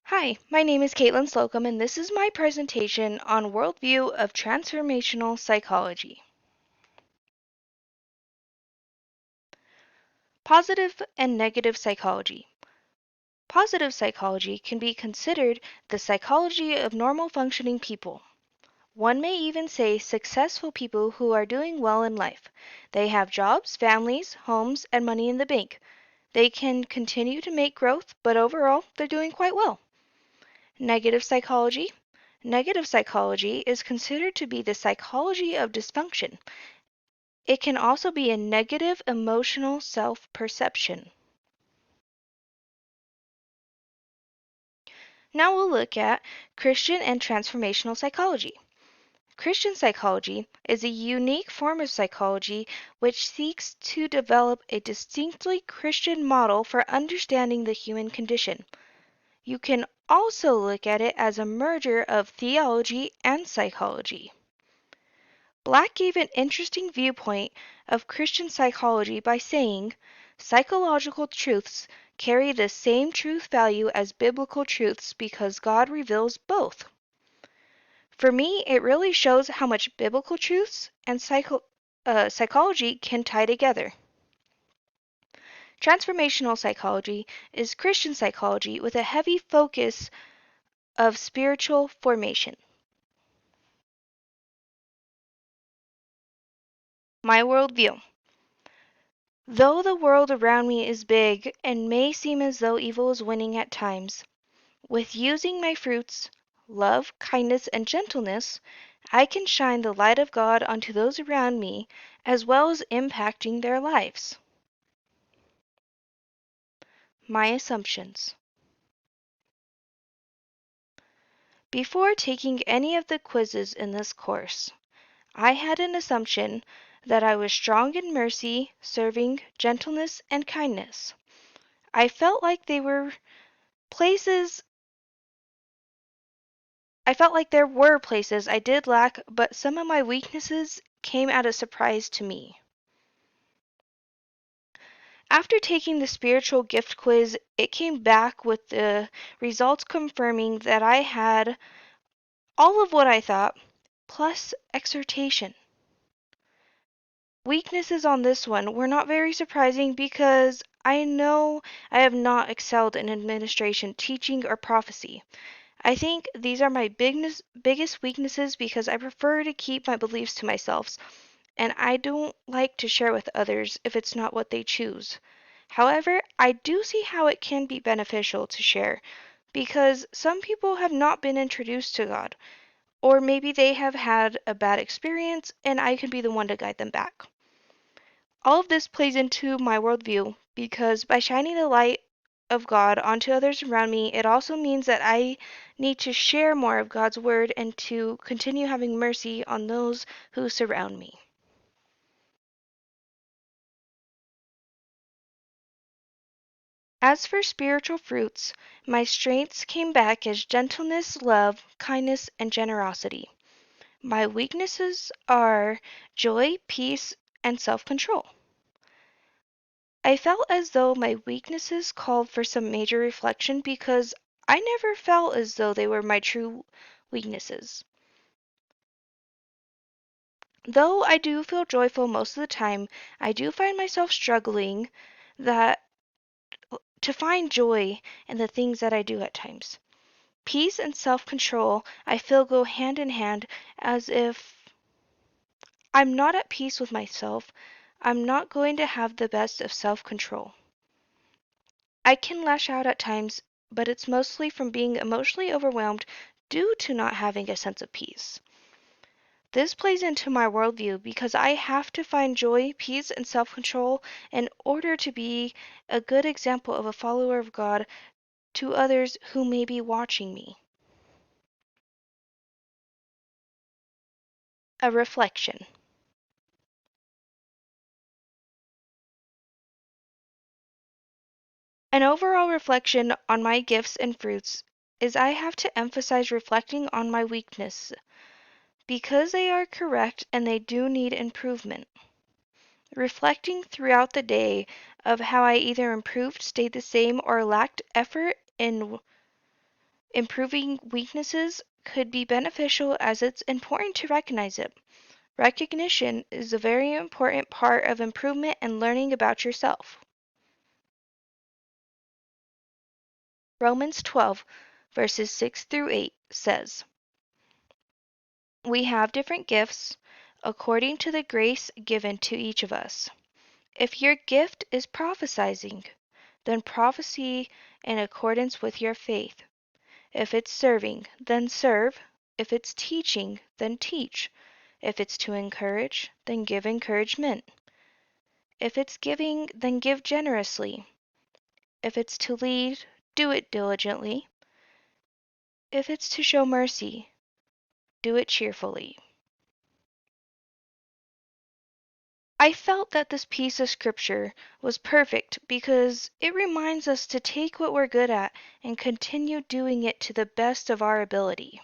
Hi, my name is Caitlin Slocum, and this is my presentation on Worldview of Transformational Psychology. Positive and negative psychology. Positive psychology can be considered the psychology of normal functioning people. One may even say successful people who are doing well in life. They have jobs, families, homes, and money in the bank. They can continue to make growth, but overall, they're doing quite well. Negative psychology. Negative psychology is considered to be the psychology of dysfunction. It can also be a negative emotional self-perception. Now we'll look at Christian and transformational psychology. Christian psychology is a unique form of psychology which seeks to develop a distinctly Christian model for understanding the human condition. You can also look at it as a merger of theology and psychology. Black gave an interesting viewpoint of Christian psychology by saying, psychological truths carry the same truth value as biblical truths because God reveals both. For me, it really shows how much biblical truths and psychology can tie together. Transformational psychology is Christian psychology with a heavy focus of spiritual formation. My worldview. Though the world around me is big and may seem as though evil is winning at times, with using my fruits, love, kindness, and gentleness, I can shine the light of God onto those around me as well as impacting their lives. My assumptions. Before taking any of the quizzes in this course, I had an assumption that I was strong in mercy, serving, gentleness, and kindness. I felt like places there were places I did lack, but some of my weaknesses came as a surprise to me. After taking the spiritual gift quiz, it came back with the results confirming that I had all of what I thought, plus exhortation. Weaknesses on this one were not very surprising because I know I have not excelled in administration, teaching, or prophecy. I think these are my biggest weaknesses because I prefer to keep my beliefs to myself, and I don't like to share with others if it's not what they choose. However, I do see how it can be beneficial to share because some people have not been introduced to God, or maybe they have had a bad experience and I can be the one to guide them back. All of this plays into my worldview because by shining the light of God onto others around me, it also means that I need to share more of God's word and to continue having mercy on those who surround me. As for spiritual fruits, my strengths came back as gentleness, love, kindness, and generosity. My weaknesses are joy, peace, and self-control. I felt as though my weaknesses called for some major reflection because I never felt as though they were my true weaknesses. Though I do feel joyful most of the time, I do find myself struggling that to find joy in the things that I do at times. Peace and self-control I feel go hand in hand as if I'm not at peace with myself, I'm not going to have the best of self-control. I can lash out at times, but it's mostly from being emotionally overwhelmed due to not having a sense of peace. This plays into my worldview because I have to find joy, peace, and self-control in order to be a good example of a follower of God to others who may be watching me. A reflection. An overall reflection on my gifts and fruits is I have to emphasize reflecting on my weakness because they are correct and they do need improvement. Reflecting throughout the day of how I either improved, stayed the same, or lacked effort in Improving weaknesses could be beneficial as it's important to recognize it. Recognition is a very important part of improvement and learning about yourself. Romans 12, verses 6 through 8 says, "We have different gifts according to the grace given to each of us. If your gift is prophesying, then prophesy in accordance with your faith. If it's serving, then serve. If it's teaching, then teach. If it's to encourage, then give encouragement. If it's giving, then give generously. If it's to lead, do it diligently. If it's to show mercy, do it cheerfully." I felt that this piece of scripture was perfect because it reminds us to take what we're good at and continue doing it to the best of our ability.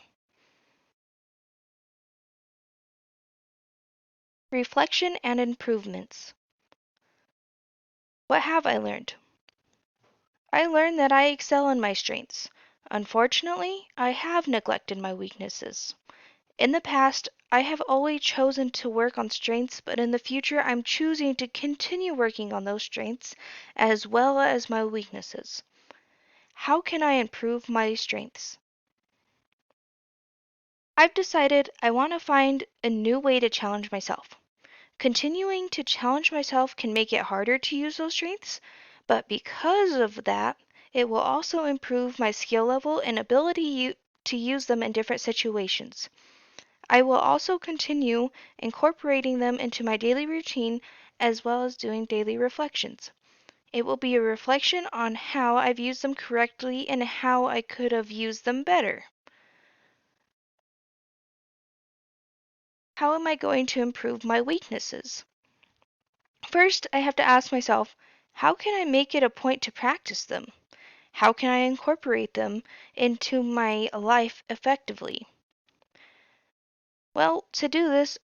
Reflection and improvements. What have I learned? I learned that I excel in my strengths. Unfortunately, I have neglected my weaknesses. In the past, I have always chosen to work on strengths, but in the future, I'm choosing to continue working on those strengths as well as my weaknesses. How can I improve my strengths? I've decided I want to find a new way to challenge myself. Continuing to challenge myself can make it harder to use those strengths, but because of that, it will also improve my skill level and ability to use them in different situations. I will also continue incorporating them into my daily routine as well as doing daily reflections. It will be a reflection on how I've used them correctly and how I could have used them better. How am I going to improve my weaknesses? First, I have to ask myself, how can I make it a point to practice them? How can I incorporate them into my life effectively? Well, to do this,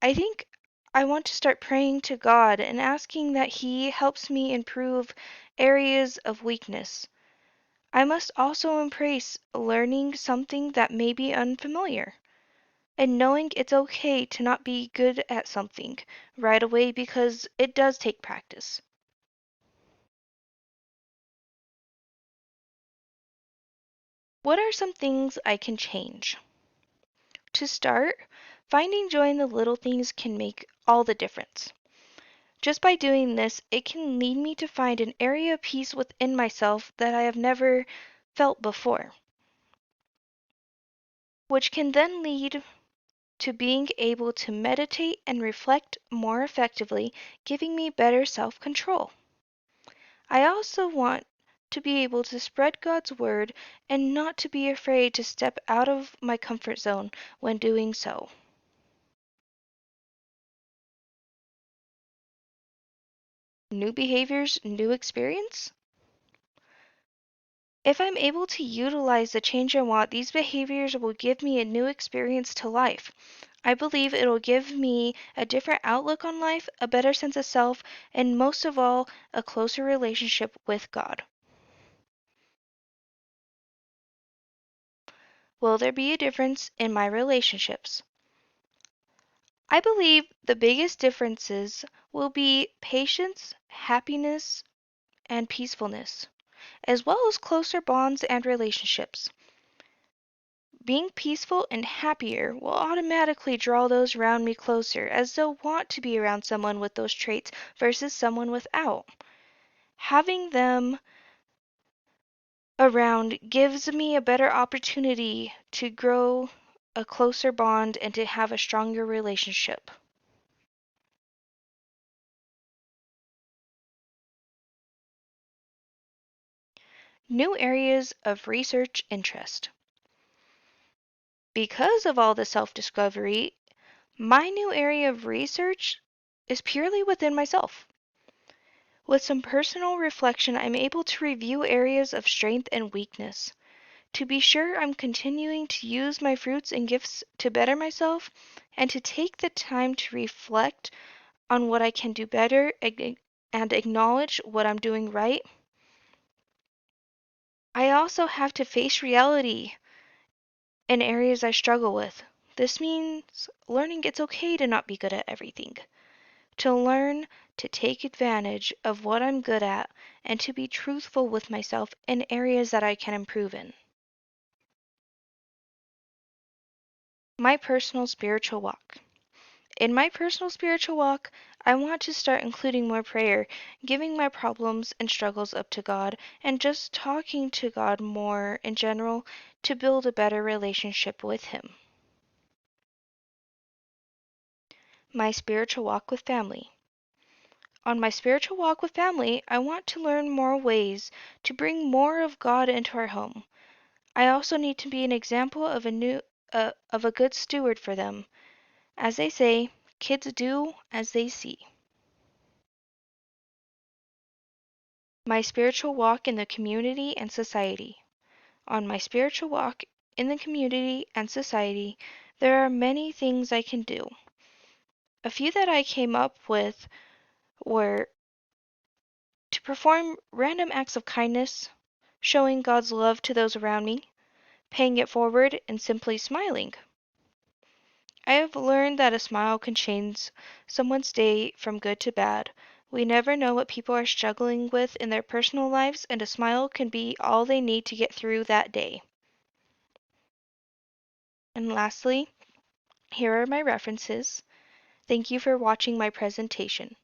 I think I want to start praying to God and asking that He helps me improve areas of weakness. I must also embrace learning something that may be unfamiliar and knowing it's okay to not be good at something right away because it does take practice. What are some things I can change? To start, finding joy in the little things can make all the difference. Just by doing this, it can lead me to find an area of peace within myself that I have never felt before, which can then lead to being able to meditate and reflect more effectively, giving me better self control. I also want to be able to spread God's word and not to be afraid to step out of my comfort zone when doing so. New behaviors, new experience? If I'm able to utilize the change I want, these behaviors will give me a new experience to life. I believe it'll give me a different outlook on life, a better sense of self, and most of all, a closer relationship with God. Will there be a difference in my relationships? I believe the biggest differences will be patience, happiness, and peacefulness, as well as closer bonds and relationships. Being peaceful and happier will automatically draw those around me closer, as they'll want to be around someone with those traits versus someone without. Having them around gives me a better opportunity to grow a closer bond and to have a stronger relationship. New areas of research interest. Because of all the self discovery, my new area of research is purely within myself. With some personal reflection, I'm able to review areas of strength and weakness. To be sure I'm continuing to use my fruits and gifts to better myself and to take the time to reflect on what I can do better and acknowledge what I'm doing right. I also have to face reality in areas I struggle with. This means learning it's okay to not be good at everything, to learn to take advantage of what I'm good at, and to be truthful with myself in areas that I can improve in. My personal spiritual walk. In my personal spiritual walk, I want to start including more prayer, giving my problems and struggles up to God, and just talking to God more in general to build a better relationship with Him. My spiritual walk with family. On my spiritual walk with family, I want to learn more ways to bring more of God into our home. I also need to be an example of a good steward for them. As they say, kids do as they see. My spiritual walk in the community and society. On my spiritual walk in the community and society, there are many things I can do. A few that I came up with were to perform random acts of kindness, showing God's love to those around me, paying it forward, and simply smiling. I have learned that a smile can change someone's day from good to bad. We never know what people are struggling with in their personal lives, and a smile can be all they need to get through that day. And lastly, here are my references. Thank you for watching my presentation.